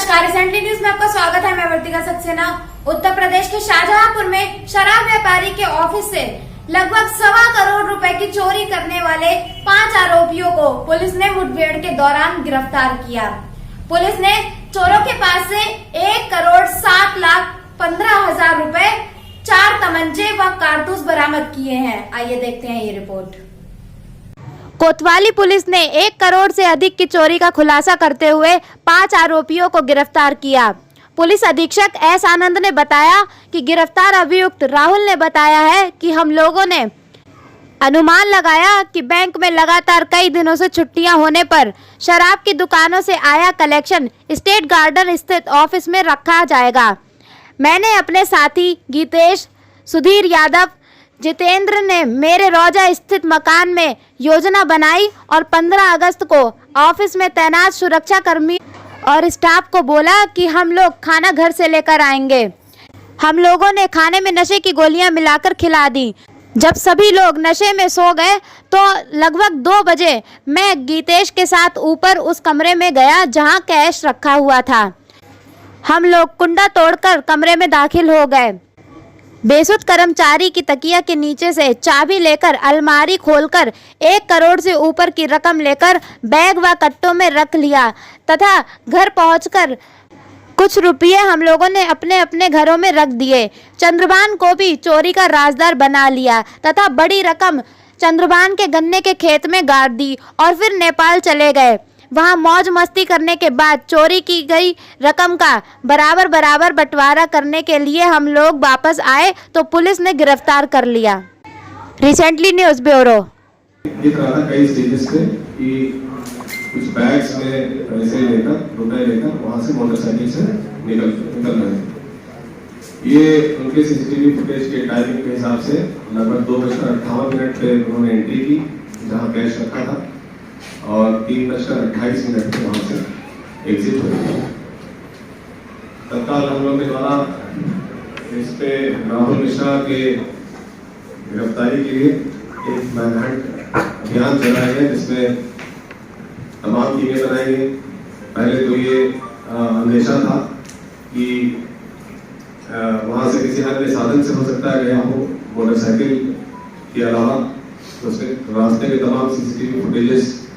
नमस्कार, recently news में आपका स्वागत है। मैं वर्तिका सक्सेना। उत्तर प्रदेश के शाहजहांपुर में शराब व्यापारी के ऑफिस से लगभग 1.25 करोड़ रुपए की चोरी करने वाले 5 आरोपियों को पुलिस ने मुठभेड़ के दौरान गिरफ्तार किया। पुलिस ने चोरों के पास से 1,07,15,000 रुपए, 4 तमंचे व कारतूस बरामद किए हैं। आइए देखते हैं ये रिपोर्ट। कोतवाली पुलिस ने 1 करोड़ से अधिक की चोरी का खुलासा करते हुए 5 आरोपियों को गिरफ्तार किया। पुलिस अधीक्षक एस आनंद ने बताया कि गिरफ्तार अभियुक्त राहुल ने बताया है कि हम लोगों ने अनुमान लगाया कि बैंक में लगातार कई दिनों से छुट्टियां होने पर शराब की दुकानों से आया कलेक्शन स्टेट गार्डन स्थित ऑफिस में रखा जाएगा। मैंने अपने साथी गीतेश, सुधीर यादव, जितेंद्र ने मेरे रोजा स्थित मकान में योजना बनाई और 15 अगस्त को ऑफिस में तैनात सुरक्षा कर्मी और स्टाफ को बोला कि हम लोग खाना घर से लेकर आएंगे। हम लोगों ने खाने में नशे की गोलियां मिलाकर खिला दी। जब सभी लोग नशे में सो गए तो लगभग 2 बजे मैं गीतेश के साथ ऊपर उस कमरे में गया जहां कैश रखा हुआ था। हम लोग कुंडा तोड़कर कमरे में दाखिल हो गए। बेसुध कर्मचारी की तकिया के नीचे से चाबी लेकर अलमारी खोलकर 1 करोड़ से ऊपर की रकम लेकर बैग व कट्टों में रख लिया तथा घर पहुंचकर कुछ रुपये हम लोगों ने अपने अपने घरों में रख दिए। चंद्रभान को भी चोरी का राजदार बना लिया तथा बड़ी रकम चंद्रभान के गन्ने के खेत में गाड़ दी और फिर नेपाल चले गए। वहां मौज मस्ती करने के बाद चोरी की गई रकम का बराबर बंटवारा करने के लिए हम लोग वापस आए तो पुलिस ने गिरफ्तार कर लिया। Recently news bureau. ये तरह था कई स्टेजेस पे कि कुछ बैग्स में पैसे लेकर रुपए लेकर वहां से मोटरसाइकिल से निकल रहे हैं। ये उनके सीसीटीवी फुटेज के टाइमिंग के हिसाब से लगभग 2:58 पे उन्होंने एंट्री की जहां कैश रखा था और 3:28 पे वहां से एग्जिट हुए। तत्काल हम लोग के द्वारा इस पे राहुल मिश्रा के गिरफ्तारी के लिए एक मैनहंट अभियान चलाया गया जिसमें तमाम टीमें बनाई गई। पहले तो ये अंदेशा था कि वहां से किसी अन्य साधन से हो सकता है गया हो मोटरसाइकिल के अलावा, तो उसके रास्ते के तमाम सीसीटीवी फुटेजेस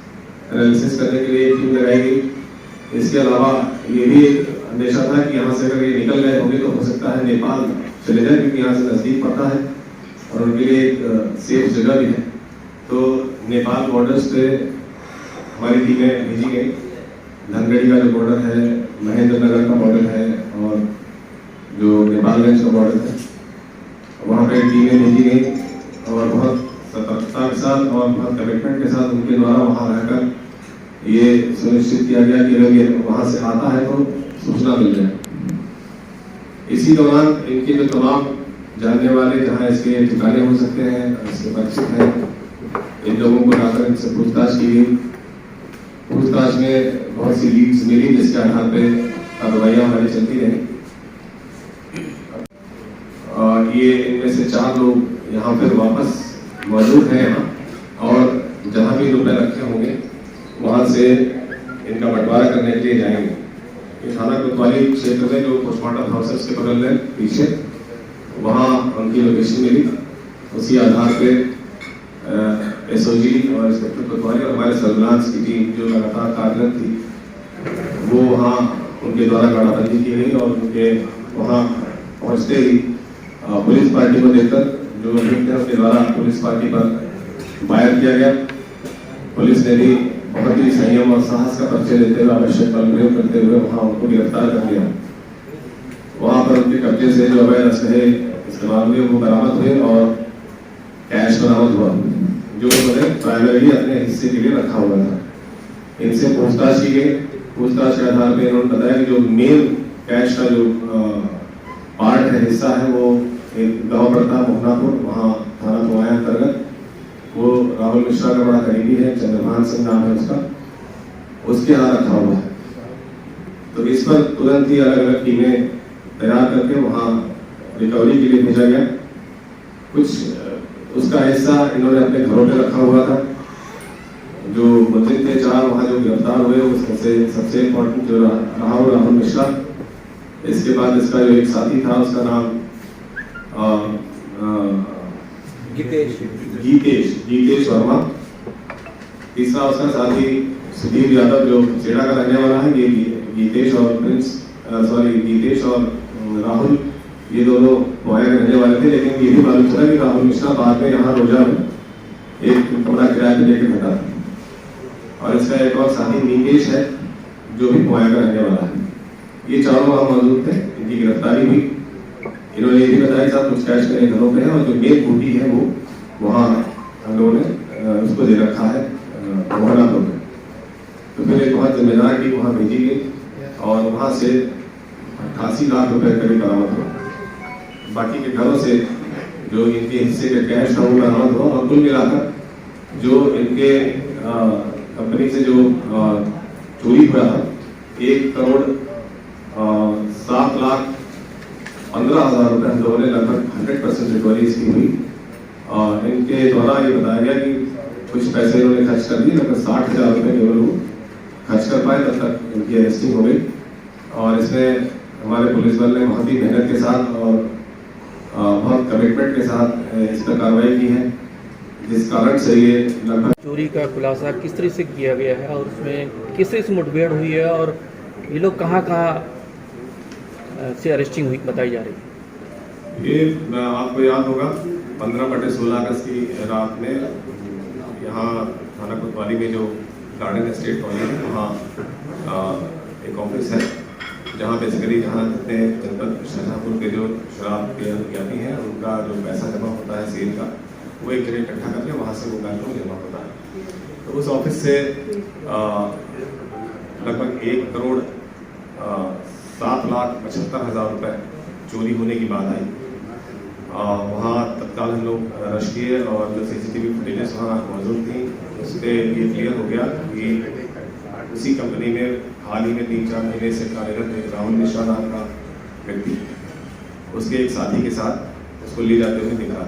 एनालिसिस करने के लिए एक टीम लगाई गई। इसके अलावा ये भी एक अंदेशा था कि यहाँ से अगर ये निकल गए होंगे तो हो सकता है नेपाल चले जाए क्योंकि यहाँ से नज़दीक पड़ता है और उनके लिए एक सेफ जगह भी है। तो नेपाल बॉर्डर्स पे हमारी टीमें भेजी गई। धनगढ़ी का जो बॉर्डर है, महेंद्र नगर का बॉर्डर है और जो नेपालगंज का बॉर्डर है वहाँ पे टीमें भेजी गई और बहुत सतर्कता के साथ और बहुत कमिटमेंट के साथ उनके द्वारा वहाँ रहकर ये सुनिश्चित किया गया कि अगर ये वहाँ से आता है तो सूचना मिल जाए। इसी दौरान इनके जो तमाम जानने वाले जहाँ इसके ठिकाने हो सकते हैं, इसके परिचित हैं, इन लोगों को लाकर इनसे पूछताछ की गई। पूछताछ में बहुत सी लीड्स मिली जिसके आधार पे कार्रवाइयाँ हमारी चलती रही और ये इनमें से 4 लोग यहाँ पर वापस मौजूद है यहाँ और जहाँ भी रुपए रखे होंगे वहाँ से इनका बंटवारा करने के लिए जाएंगे। ये थाना कोतवाली क्षेत्र में जो पोस्टमार्टम हाउसेस के बगल में पीछे वहाँ उनकी लोकेशन मिली। उसी आधार पे एसओजी और इंस्पेक्टर कोतवाली और हमारे सर्विलांस की टीम जो लगातार कार्यरत थी वो वहाँ उनके द्वारा गाड़ाबंदी की गई और उनके वहाँ पहुँचते ही पुलिस पार्टी को देखकर जो उनके द्वारा पुलिस पार्टी पर फायर किया गया। पुलिस ने भी बहुत ही संयम और साहस का परिचय देते हुए आवश्यक बल प्रयोग करते हुए वहां उनको गिरफ्तार कर लिया। वहां पर उनके कब्जे से जो अवैध असलहे इस्तेमाल हुए वो बरामद हुए और कैश बरामद हुआ जो उन्होंने प्राइमरी अपने हिस्से के लिए रखा हुआ था। इनसे पूछताछ की गई। पूछताछ के आधार पर इन्होंने बताया कि जो मेन कैश का जो पार्ट है, हिस्सा है, वो एक गांव पड़ता है मोहनापुर, वहाँ थाना पुवाया अंतर्गत। वो राहुल मिश्रा का बड़ा करीबी है, चंद्रभान सिंह नाम है उसका, उसके यहाँ रखा हुआ है। तो इस पर तुरंत ही अलग अलग टीमें तैयार करके वहाँ रिकवरी के लिए भेजा गया। कुछ उसका हिस्सा इन्होंने अपने घरों पे रखा हुआ था, जो मुलजिम थे 4 वहाँ जो गिरफ्तार हुए उसमें सबसे इम्पोर्टेंट जो राहुल मिश्रा, इसके बाद इसका जो एक साथी था उसका नाम गीतेश वर्मा, तीसरा उसका साथी सुधीर यादव जो सेड़ा का रहने वाला है। ये गीतेश और राहुल ये दोनों बोया के रहने वाले थे, लेकिन ये भी मालूम चला कि राहुल मिश्रा बाद में यहाँ रोजा में एक कमरा किराए पे लेकर बैठा था। और इसका एक और साथी नीकेश है जो भी बोया का रहने वाला है। ये चारों वहाँ मौजूद थे, इनकी गिरफ्तारी हुई। इन्होंने ये भी बताया साहब कुछ कैश मेरे घरों पे है और जो मेन बूटी है वो वहाँ हम लोगों ने उसको दे रखा है मोहनातों में। तो फिर एक बहुत जिम्मेदार टीम वहाँ भेजी गई और वहाँ से 88 लाख रुपए करीब बरामद हुआ। बाकी के घरों से जो इनके हिस्से का कैश था वो बरामद हुआ और कुल मिलाकर जो इनके कंपनी से जो चोरी हुआ था 1,07,15,000 रुपए हम लोगों ने लगभग 100% रिकवरी इसकी हुई। और इनके द्वारा ये बताया गया कि कुछ पैसे इन्होंने खर्च कर दिए, लगभग 60,000 रुपए केवल वो खर्च कर पाए, तब तक इनकी अरेस्टिंग हो गई। और इसमें हमारे पुलिस बल ने बहुत ही मेहनत के साथ और बहुत कमिटमेंट के साथ इस पर कार्रवाई की है, जिस कारण से ये लगभग चोरी का खुलासा किस तरह से किया गया है और उसमें किस तरह से मुठभेड़ हुई है और ये लोग कहाँ से अरेस्टिंग हुई बताई जा रही है। ये आपको याद होगा 15/16 अगस्त की रात में यहाँ थाना कोतवाली में जो गार्डन एस्टेट कॉलेज है वहाँ एक ऑफिस है जहाँ बेसिकली जहाँ जितने जनपद शाहजहाँपुर के जो शराब के ज्ञानी हैं उनका जो पैसा जमा होता है सेल का वो एक जगह इकट्ठा करके वहाँ से वो बैंक में जमा होता है। तो उस ऑफिस से लगभग 1,07,75,000 रुपए चोरी होने की बात आई। वहाँ तत्काल हम लोग रश किए और जो CCTV फुटेजेस वहाँ मौजूद थी उस पर ये क्लियर हो गया कि उसी कंपनी में हाल ही में 3-4 महीने से कार्यरत एक राहुल मिश्रा नाम का व्यक्ति उसके एक साथी के साथ उसको ले जाते हुए दिखा।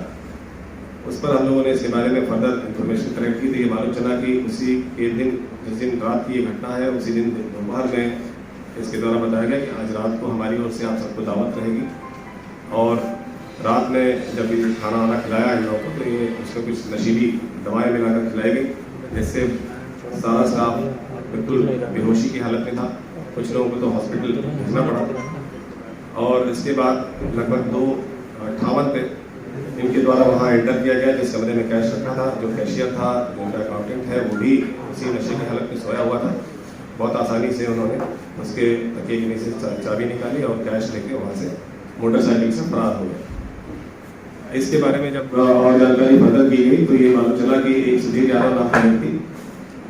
उस पर हम लोगों ने इसके बारे में फर्दर इंफॉर्मेशन कलेक्ट की। तो ये मालूम चला कि उसी के दिन जिस दिन रात की ये घटना है उसी दिन दोपहर में इसके द्वारा बताया गया कि आज रात को हमारी ओर से आप सबको दावत रहेगी। और रात में जब ये खाना वाना खिलाया इन लोगों को तो ये उसमें कुछ नशीली दवाएं मिलाकर खिलाई गई, जिससे सारा स्टाफ बिल्कुल बेहोशी की हालत में था। कुछ लोगों को तो हॉस्पिटल भेजना पड़ा। और इसके बाद लगभग 2:58 पे इनके द्वारा वहाँ एंटर किया गया, जिस कमरे में कैश रखा था। जो कैशियर था, जो उनका अकाउंटेंट है, वो भी उसी नशे की हालत में सोया हुआ था। बहुत आसानी से उन्होंने उसके तकिए के नीचे से चाबी निकाली और कैश लेके वहाँ से मोटरसाइकिल से फरार हो गए। इसके बारे में जब और जानकारी फर्दर की गई तो ये मालूम चला कि एक सुधीर यादव नाम का व्यक्ति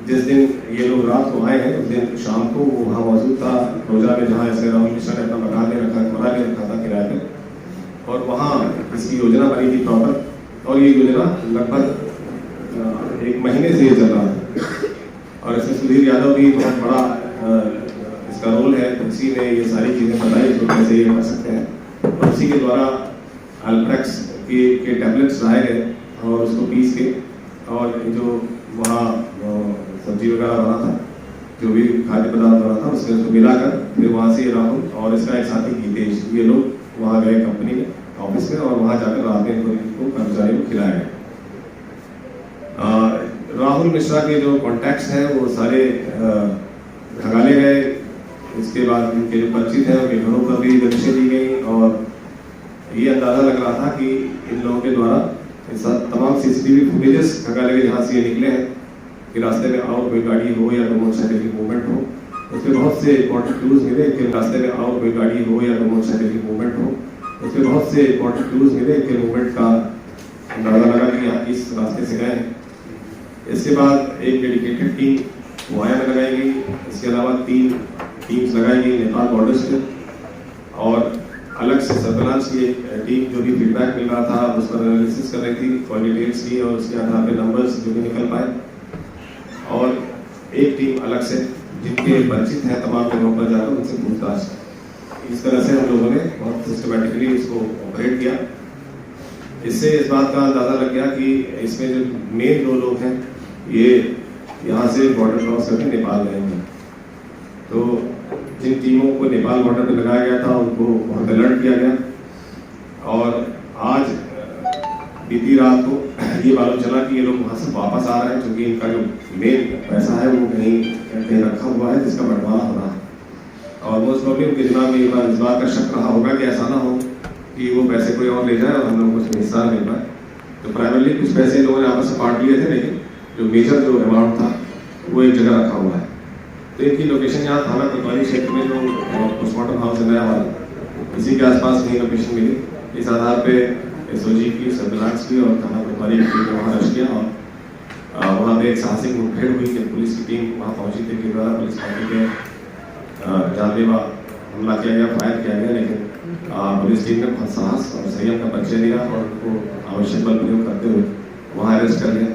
जिस दिन ये लोग रात को आए हैं उस दिन शाम को वो वहाँ मौजूद था रोजा में, जहाँ ऐसे राहुल मिश्रा ने अपना मकान ले रखा कमरा ले रखा था किराए पे। और वहाँ इसकी योजना बनी थी प्रॉपर और ये योजना लगभग 1 महीने से ये चल रहा था। और इसमें सुधीर यादव भी बहुत बड़ा इसका रोल है। उसी ने ये सारी चीज़ें बताई तो कैसे ये कर सकते हैं। और उसी के द्वारा अल्ट्रैक्स के टैबलेट्स लाए गए और उसको पीस के और जो वहाँ सब्जी वगैरह बना था, जो भी खाद्य पदार्थ बना था, उसमें उसको मिलाकर फिर वहाँ से राहुल और इसका एक साथी गीतेश ये लोग वहाँ गए कंपनी में ऑफिस में और वहाँ जाकर रात में इनको कर्मचारियों को खिलाया गया। राहुल मिश्रा के जो कॉन्टैक्ट्स हैं वो सारे खंगाले गए। इसके बाद इनके जो परिचित हैं उनके घरों पर भी दबिशें दी गई और ये अंदाजा लग रहा था कि इन लोगों के द्वारा तमाम CCTV फुटेजेस खंगाले गए जहाँ से ये निकले हैं कि रास्ते में और कोई गाड़ी हो या कोई मोटरसाइकिल की मूवमेंट हो। उसमें बहुत से इंपॉर्टेंट क्लूज मिले कि रास्ते में और कोई गाड़ी हो या कोई मोटरसाइकिल की मूवमेंट हो। उसमें बहुत से इंपॉर्टेंट क्लूज मिले कि मूवमेंट का अंदाजा लगा कि यहाँ इस रास्ते से गए हैं। इसके बाद एक डेडिकेटेड टीम वाया में लगाई गई। इसके अलावा 3 टीम्स लगाई गई नेपाल बॉर्डर से और अलग से सर्विलांस की एक टीम जो भी फीडबैक मिल रहा था उस पर एनालिसिस कर रही थी, कॉल डिटेल्स की और उसके आधार पर नंबर्स जो भी निकल पाए। और एक टीम अलग से जिनके परिचित हैं तमाम जगहों पर जाकर उनसे पूछताछ। इस तरह से हम लोगों ने बहुत सिस्टमेटिकली इसको ऑपरेट किया। इससे इस बात का अंदाजा लग गया कि इसमें जो मेन 2 लोग हैं ये यहाँ से बॉर्डर क्रॉस करके नेपाल गए हैं। तो जिन टीमों को नेपाल बॉर्डर पर लगाया गया था उनको वहाँ पे अलर्ट किया गया और आज बीती रात को ये मालूम चला कि ये लोग वहाँ से वापस आ रहे हैं, क्योंकि इनका जो मेन पैसा है वो कहीं रखा हुआ है जिसका बंटवारा हो रहा है। और मोस्ट प्रॉब्ली उनके दिमाग में इस बात का शक रहा होगा कि ऐसा ना हो कि वो पैसे कोई और ले जाए और हम लोग कुछ हिस्सा मिल पाए। तो प्राइमरली कुछ पैसे लोगों ने आपस में बांट लिए थे, लेकिन जो मेजर जो अमाउंट था वो एक जगह रखा हुआ है। तो इनकी लोकेशन यहाँ थाना कोतवाली क्षेत्र में जो पोस्टमार्टम हाउस है नया वाला, इसी के आसपास कहीं लोकेशन मिली। इस आधार पे एसओजी की, सर्विलांस की और थाना कोतवाली की टीम ने वहाँ रश किया और वहाँ पे एक साहसिक मुठभेड़ हुई कि पुलिस की टीम वहाँ पहुँची थी कि द्वारा पुलिस पार्टी के जानलेवा हमला किया गया, फायर किया गया, लेकिन पुलिस टीम ने बहुत साहस और संयम का परिचय दिया और उनको आवश्यक बल प्रयोग करते हुए वहाँ अरेस्ट कर लिया।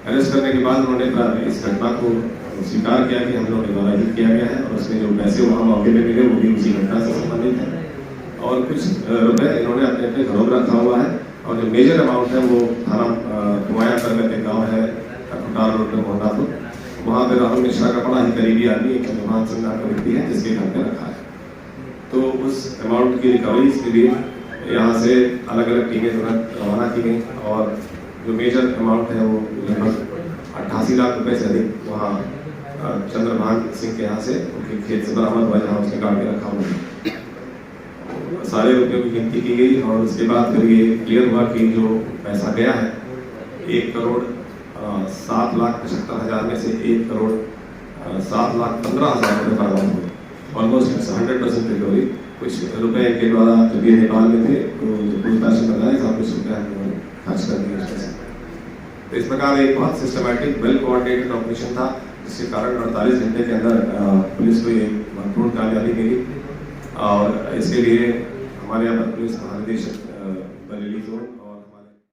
अरेस्ट करने के बाद उन्होंने इस घटना को स्वीकार किया कि हम लोगों ने द्वारा ही किया गया है और उसमें जो पैसे वहाँ मौके पे मिले वो भी उसी घटना से संबंधित है और कुछ रुपए इन्होंने अपने अपने घरों में रखा हुआ है। और जो मेजर अमाउंट है वो थाना कुमाया अंतर्गत एक गाँव है कुटार रोड में मोहनापुर, वहाँ पे राहुल मिश्रा का बड़ा ही करीबी आदमी एक चंद्रभान सिंह नाम का व्यक्ति है जिसके घर पे रखा है। तो उस अमाउंट की रिकवरी के लिए यहाँ से अलग अलग टीमें तुरंत रवाना की गई और जो मेजर अमाउंट है वो लगभग 88 लाख रुपए से अधिक वहाँ चंद्रभान सिंह के यहाँ से उनके खेत से बरामद हुआ, जहाँ उसने काट के रखा हुआ है। सारे रुपयों की गिनती की गई और उसके बाद फिर ये क्लियर हुआ कि जो पैसा गया है 1,07,75,000 में से 1,07,15,000 रुपये बरामद हुए। Almost 100% recovery. कुछ रुपए के द्वारा जब ये नेपाल में थे तो पूछताछ में बताया था कुछ रुपये हमने खर्च कर दिए उसमें से। तो इस प्रकार एक बहुत सिस्टमैटिक वेल कोऑर्डिनेटेड ऑपरेशन था जिसके कारण 48 घंटे के अंदर पुलिस को ये महत्वपूर्ण कामयाबी मिली और इसके लिए हमारे यहाँ पर पुलिस महानिदेशक बरेली जोन